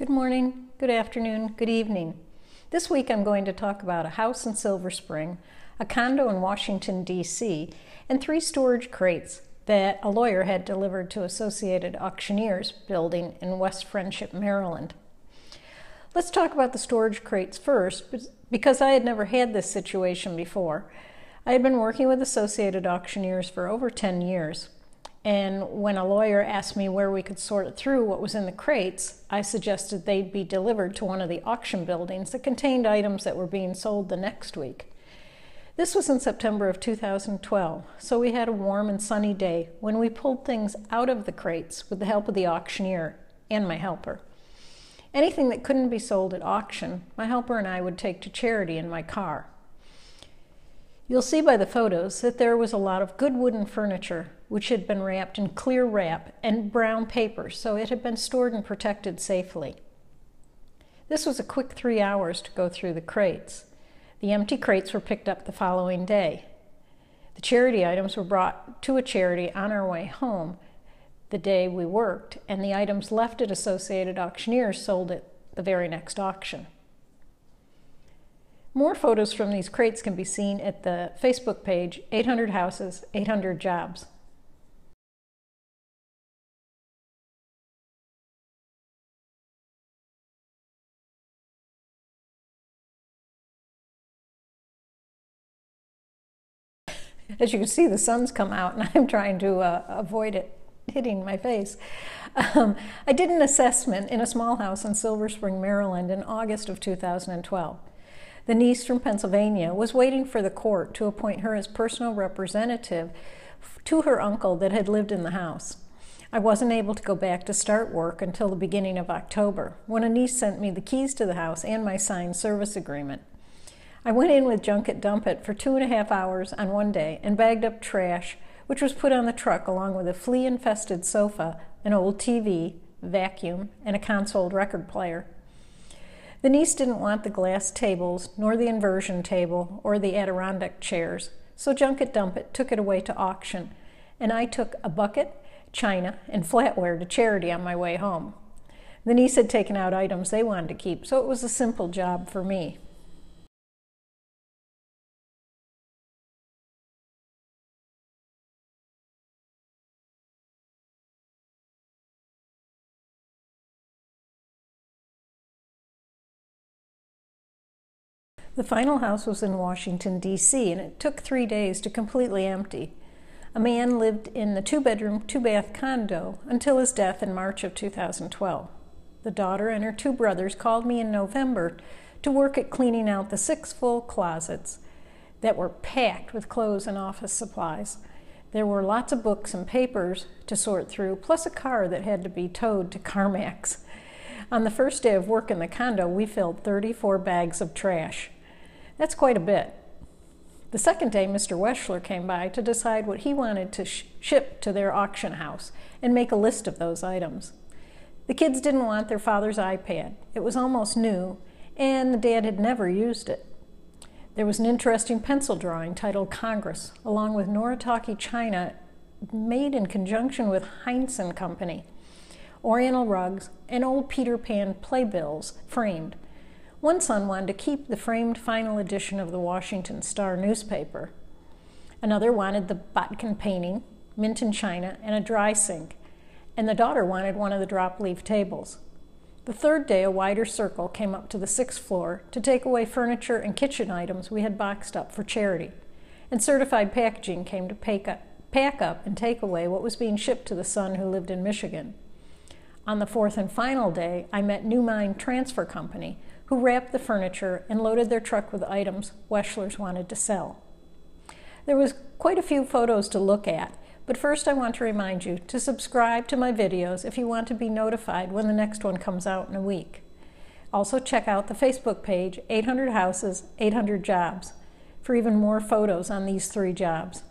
Good morning, good afternoon, good evening. This week I'm going to talk about a house in Silver Spring, a condo in Washington, D.C., and 3 storage crates that a lawyer had delivered to Associated Auctioneers building in West Friendship, Maryland. Let's talk about the storage crates first, because I had never had this situation before. I had been working with Associated Auctioneers for over 10 years. And when a lawyer asked me where we could sort through what was in the crates, I suggested they'd be delivered to one of the auction buildings that contained items that were being sold the next week. This was in September of 2012, so we had a warm and sunny day when we pulled things out of the crates with the help of the auctioneer and my helper. Anything that couldn't be sold at auction, my helper and I would take to charity in my car. You'll see by the photos that there was a lot of good wooden furniture which had been wrapped in clear wrap and brown paper, so it had been stored and protected safely. This was a quick 3 hours to go through the crates. The empty crates were picked up the following day. The charity items were brought to a charity on our way home the day we worked, and the items left at Associated Auctioneers sold at the very next auction. More photos from these crates can be seen at the Facebook page 800 Houses, 800 Jobs. As you can see, the sun's come out and I'm trying to avoid it hitting my face. I did an assessment in a small house in Silver Spring, Maryland in August of 2012. The niece from Pennsylvania was waiting for the court to appoint her as personal representative to her uncle that had lived in the house. I wasn't able to go back to start work until the beginning of October, when a niece sent me the keys to the house and my signed service agreement. I went in with Junket Dump It for 2.5 hours on one day and bagged up trash, which was put on the truck along with a flea-infested sofa, an old TV, vacuum, and a console record player. The niece didn't want the glass tables, nor the inversion table, or the Adirondack chairs, so Junket Dump It took it away to auction, and I took a bucket, china, and flatware to charity on my way home. The niece had taken out items they wanted to keep, so it was a simple job for me. The final house was in Washington, D.C., and it took 3 days to completely empty. A man lived in the 2-bedroom, 2-bath condo until his death in March of 2012. The daughter and her 2 brothers called me in November to work at cleaning out the 6 full closets that were packed with clothes and office supplies. There were lots of books and papers to sort through, plus a car that had to be towed to CarMax. On the first day of work in the condo, we filled 34 bags of trash. That's quite a bit. The second day, Mr. Weschler came by to decide what he wanted to ship to their auction house and make a list of those items. The kids didn't want their father's iPad. It was almost new, and the dad had never used it. There was an interesting pencil drawing titled Congress, along with Noritake china made in conjunction with Heinz & Company, Oriental rugs, and old Peter Pan playbills framed. One son wanted to keep the framed final edition of the Washington Star newspaper. Another wanted the Botkin painting, Minton china, and a dry sink. And the daughter wanted one of the drop-leaf tables. The third day, a wider circle came up to the 6th floor to take away furniture and kitchen items we had boxed up for charity. And certified packaging came to pack up and take away what was being shipped to the son who lived in Michigan. On the 4th and final day, I met New Mind Transfer Company, who wrapped the furniture and loaded their truck with items Weschlers wanted to sell. There was quite a few photos to look at, but first I want to remind you to subscribe to my videos if you want to be notified when the next one comes out in a week. Also check out the Facebook page 800 Houses, 800 Jobs for even more photos on these 3 jobs.